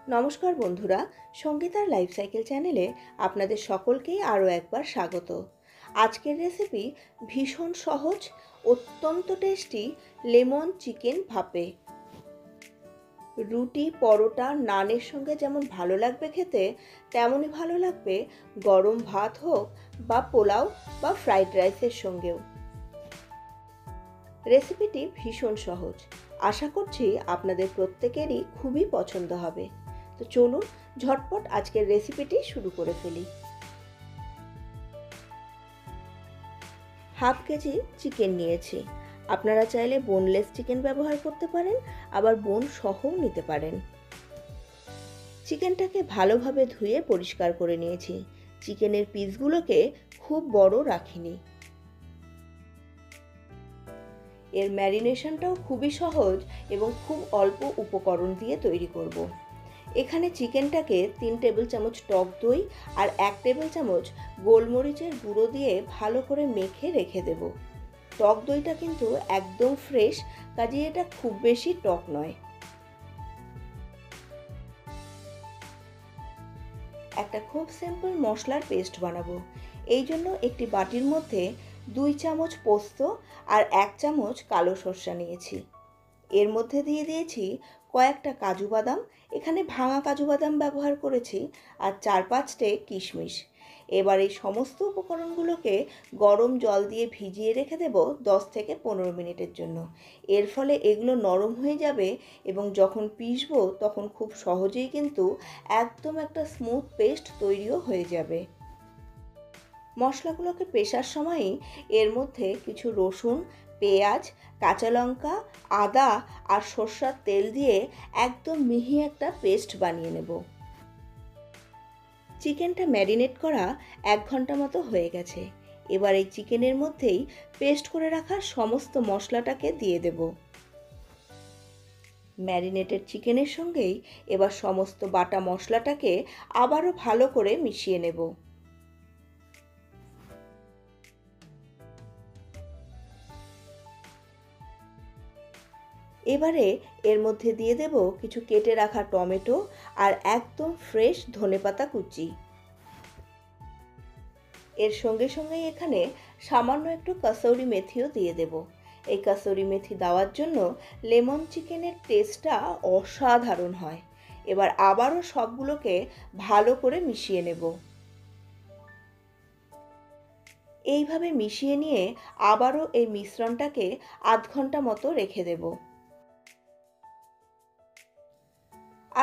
নমস্কার বন্ধুরা, সঙ্গীতার life cycle চ্যানেলে আপনাদের সকলকেই আরও একবার স্বাগত। আজকের রেসিপি ভীষণ সহজ, অত্যন্ত টেস্টি লেমন চিকেন ভাপে। রুটি, পরোটা, নানের সঙ্গে যেমন ভালো লাগবে খেতে, তেমনই ভালো লাগবে গরম ভাত হোক বা পোলাও বা ফ্রাইড রাইসের সঙ্গেও। রেসিপিটি ভীষণ সহজ, আশা করছি আপনাদের প্রত্যেকেরই খুবই পছন্দ হবে। তো চলুন ঝটপট আজকের রেসিপিটি শুরু করে ফেলি। হাফ কেজি চিকেন নিয়েছি। আপনারা চাইলে বোনলেস চিকেন ব্যবহার করতে পারেন, আবার বোন সহও নিতে পারেন। চিকেনটাকে ভালোভাবে ধুয়ে পরিষ্কার করে নিয়েছি। চিকেনের পিসগুলোকে খুব বড় রাখিনি। এর ম্যারিনেশনটাও খুবই সহজ এবং খুব অল্প উপকরণ দিয়ে তৈরি করব। এখানে চিকেনটাকে 3 টেবিল চামচ টক দই আর 1 টেবিল চামচ গোলমরিচের গুঁড়ো দিয়ে ভালো করে মেখে রেখে দেব। টক দইটা কিন্তু একদম ফ্রেশ, কাজেই এটা খুব বেশি টক নয়। একটা খুব সিম্পল মশলার পেস্ট বানাবো। এই জন্য একটি বাটির মধ্যে 2 চামচ পোস্ত আর 1 চামচ কালো সর্ষে নিয়েছি। এর মধ্যে দিয়ে দিয়েছি কয়েকটা কাজু বাদাম, এখানে ভাঙা কাজু বাদাম ব্যবহার করেছি, আর 4-5টে কিশমিশ। এবার এই সমস্ত উপকরণগুলোকে গরম জল দিয়ে ভিজিয়ে রেখে দেব 10 থেকে 15 মিনিটের জন্য। এর ফলে এগুলো নরম হয়ে যাবে এবং যখন পিষবো তখন খুব সহজেই কিন্তু একদম একটা স্মুথ পেস্ট তৈরিও হয়ে যাবে। মশলাগুলোকে পেষার সময়ই এর মধ্যে কিছু রসুন, পেঁয়াজ, কাঁচা লঙ্কা, আদা আর সরষের তেল দিয়ে একদম মিহি একটা পেস্ট বানিয়ে নেব। চিকেনটা ম্যারিনেট করা 1 ঘন্টা মতো হয়ে গেছে। এবার এই চিকেনের মধ্যেই পেস্ট করে রাখা সমস্ত মশলাটাকে দিয়ে দেব। ম্যারিনেটেড চিকেনের সঙ্গেই এবার সমস্ত বাটা মশলাটাকে আবারও ভালো করে মিশিয়ে নেব। এবারে এর মধ্যে দিয়ে দেব কিছু কেটে রাখা টমেটো আর একদম ফ্রেশ ধনেপাতা কুচি। এর সঙ্গে সঙ্গেই এখানে সামান্য একটু কাসৌরি মেথিও দিয়ে দেব। এই কাসৌরি মেথি দেওয়ার জন্য লেমন চিকেনের টেস্টটা অসাধারণ হয়। এবার আবারও সবগুলোকে ভালো করে মিশিয়ে নেব। এইভাবে মিশিয়ে নিয়ে আবারও এই মিশ্রণটাকে আধ ঘন্টা মতো রেখে দেব।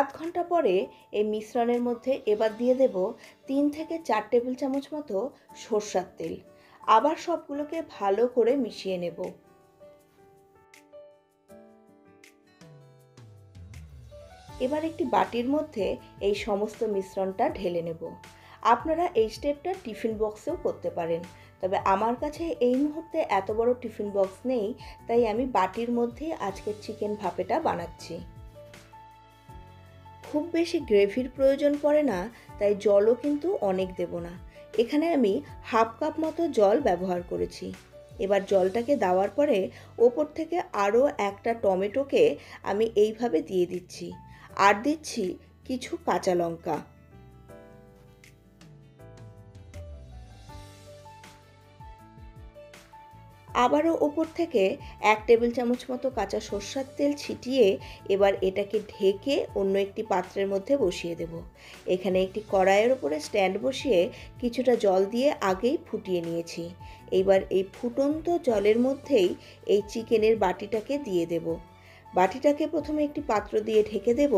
আধ ঘন্টা পরে এই মিশ্রণের মধ্যে এবার দিয়ে দেব 3 থেকে 4 টেবিল চামচ মতো সরষের তেল। আবার সবগুলোকে ভালো করে মিশিয়ে নেব। এবার একটি বাটির মধ্যে এই সমস্ত মিশ্রণটা ঢেলে নেব। আপনারা এই স্টেপটা টিফিন বক্সেও করতে পারেন, তবে আমার কাছে এই মুহূর্তে এত বড় টিফিন বক্স নেই, তাই আমি বাটির মধ্যে আজকের চিকেন ভাপেটা বানাচ্ছি। খুব বেশি গ্রেভির প্রয়োজন পড়ে না, তাই জলও কিন্তু অনেক দেব না। এখানে আমি হাফ কাপ মতো জল ব্যবহার করেছি। এবার জলটাকে দেওয়ার পরে ওপর থেকে আরও একটা টমেটোকে আমি এইভাবে দিয়ে দিচ্ছি, আর দিচ্ছি কিছু কাঁচা লঙ্কা। আবারও ওপর থেকে 1 টেবিল চামচ মতো কাঁচা সরষের তেল ছিটিয়ে এবার এটাকে ঢেকে অন্য একটি পাত্রের মধ্যে বসিয়ে দেব। এখানে একটি কড়াইয়ের উপরে স্ট্যান্ড বসিয়ে কিছুটা জল দিয়ে আগেই ফুটিয়ে নিয়েছি। এইবার এই ফুটন্ত জলের মধ্যেই এই চিকেনের বাটিটাকে দিয়ে দেব। বাটিটাকে প্রথমে একটি পাত্র দিয়ে ঢেকে দেব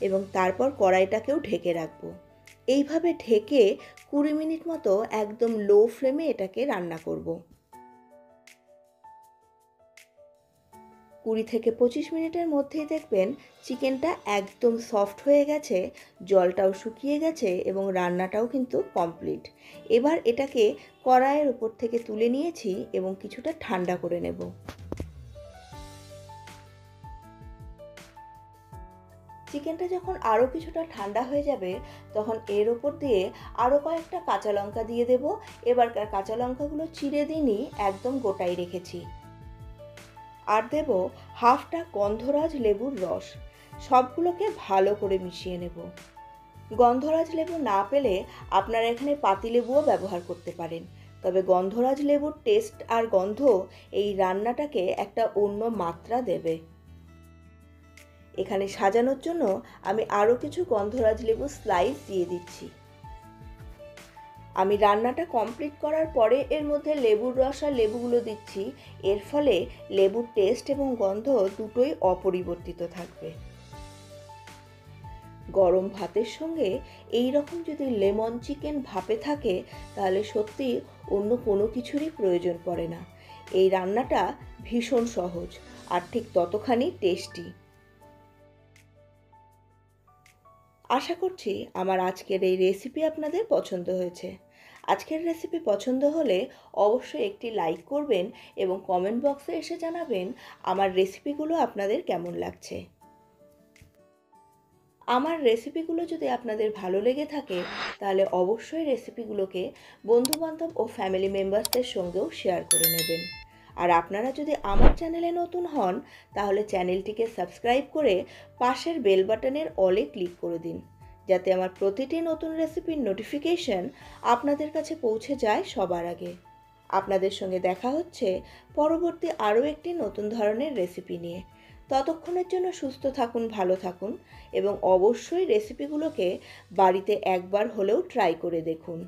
এবং তারপর কড়াইটাকেও ঢেকে রাখবো। এইভাবে ঢেকে 20 মিনিট মতো একদম লো ফ্লেমে এটাকে রান্না করব। 20 থেকে 25 মিনিটের মধ্যেই দেখবেন চিকেনটা একদম সফট হয়ে গেছে, জলটাও শুকিয়ে গেছে এবং রান্নাটাও কিন্তু কমপ্লিট। এবার এটাকে কড়াইয়ের উপর থেকে তুলে নিয়েছি এবং কিছুটা ঠান্ডা করে নেব। চিকেনটা যখন আরও কিছুটা ঠান্ডা হয়ে যাবে, তখন এর ওপর দিয়ে আরও কয়েকটা কাঁচা লঙ্কা দিয়ে দেব। এবারকার কাঁচা লঙ্কাগুলো চিড়ে দিইনি, একদম গোটাই রেখেছি। আর দেব হাফটা গন্ধরাজ লেবুর রস। সবগুলোকে ভালো করে মিশিয়ে নেব। গন্ধরাজ লেবু না পেলে আপনারা এখানে পাতিলেবুও ব্যবহার করতে পারেন, তবে গন্ধরাজ লেবুর টেস্ট আর গন্ধ এই রান্নাটাকে একটা অন্য মাত্রা দেবে। এখানে সাজানোর জন্য আমি আরও কিছু গন্ধরাজ লেবু স্লাইস দিয়ে দিচ্ছি। আমি রান্নাটা কমপ্লিট করার পরে এর মধ্যে লেবুর রস আর লেবুগুলো দিচ্ছি। এর ফলে লেবুর টেস্ট এবং গন্ধ দুটোই অপরিবর্তিত থাকবে। গরম ভাতের সঙ্গে এই রকম যদি লেমন চিকেন ভাপে থাকে তাহলে সত্যি অন্য কোনো কিছুরই প্রয়োজন পড়ে না। এই রান্নাটা ভীষণ সহজ আর ঠিক ততখানি টেস্টি। আশা করছি আমার আজকের এই রেসিপি আপনাদের পছন্দ হয়েছে। আজকের রেসিপি পছন্দ হলে অবশ্যই একটি লাইক করবেন এবং কমেন্ট বক্সে এসে জানাবেন আমার রেসিপিগুলো আপনাদের কেমন লাগছে। আমার রেসিপিগুলো যদি আপনাদের ভালো লেগে থাকে তাহলে অবশ্যই রেসিপিগুলোকে বন্ধুবান্ধব ও ফ্যামিলি মেম্বার্সদের সঙ্গেও শেয়ার করে নেবেন। আর আপনারা যদি আমার চ্যানেলে নতুন হন তাহলে চ্যানেলটিকে সাবস্ক্রাইব করে পাশের বেল বাটনের অলে ক্লিক করে দিন, যাতে আমার প্রতিটি নতুন রেসিপির নোটিফিকেশন আপনাদের কাছে পৌঁছে যায় সবার আগে। আপনাদের সঙ্গে দেখা হচ্ছে পরবর্তী আরও একটি নতুন ধরনের রেসিপি নিয়ে। ততক্ষণের জন্য সুস্থ থাকুন, ভালো থাকুন এবং অবশ্যই রেসিপিগুলোকে বাড়িতে একবার হলেও ট্রাই করে দেখুন।